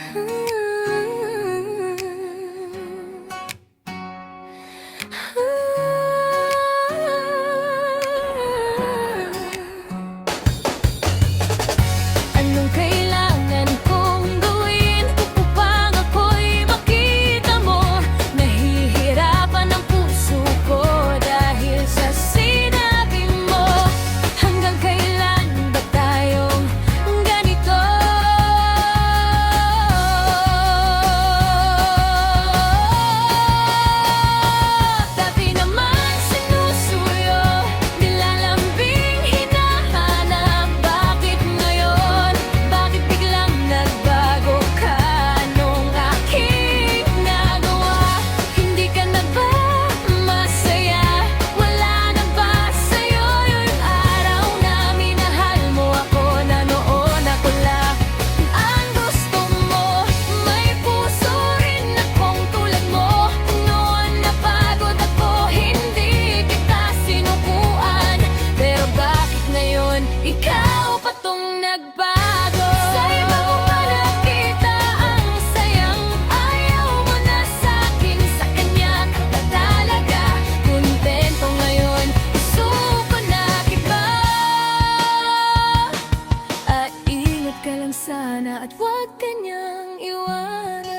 Anong kailangan kong gawin upang ako'y makita mo? Nahihirapan ang puso ko dahil sa sinabi mo. Hanggang kailan ba tayong ganito? Dati naman sinusuyo, nilalambing hinahanap. Bakit ngayon? Bakit biglang nagbago ka nung aking nagawa? Hindi ka na ba masaya? Wala na ba sa'yo yung araw na minahal mo ako na noon ako lang ang gusto mo? May puso rin akong tulad mo. Noon napagod ako, hindi kita sinukuan. Pero bakit ngayon ikaw pa tong nagbago? Sa iba ko pa nakita ang sayang ayaw mo na sa'kin. Sa kanya ka ba talaga kontento ngayon? Gusto ko na iba. Ingat ka lang sana at huwag kanyang iwanan.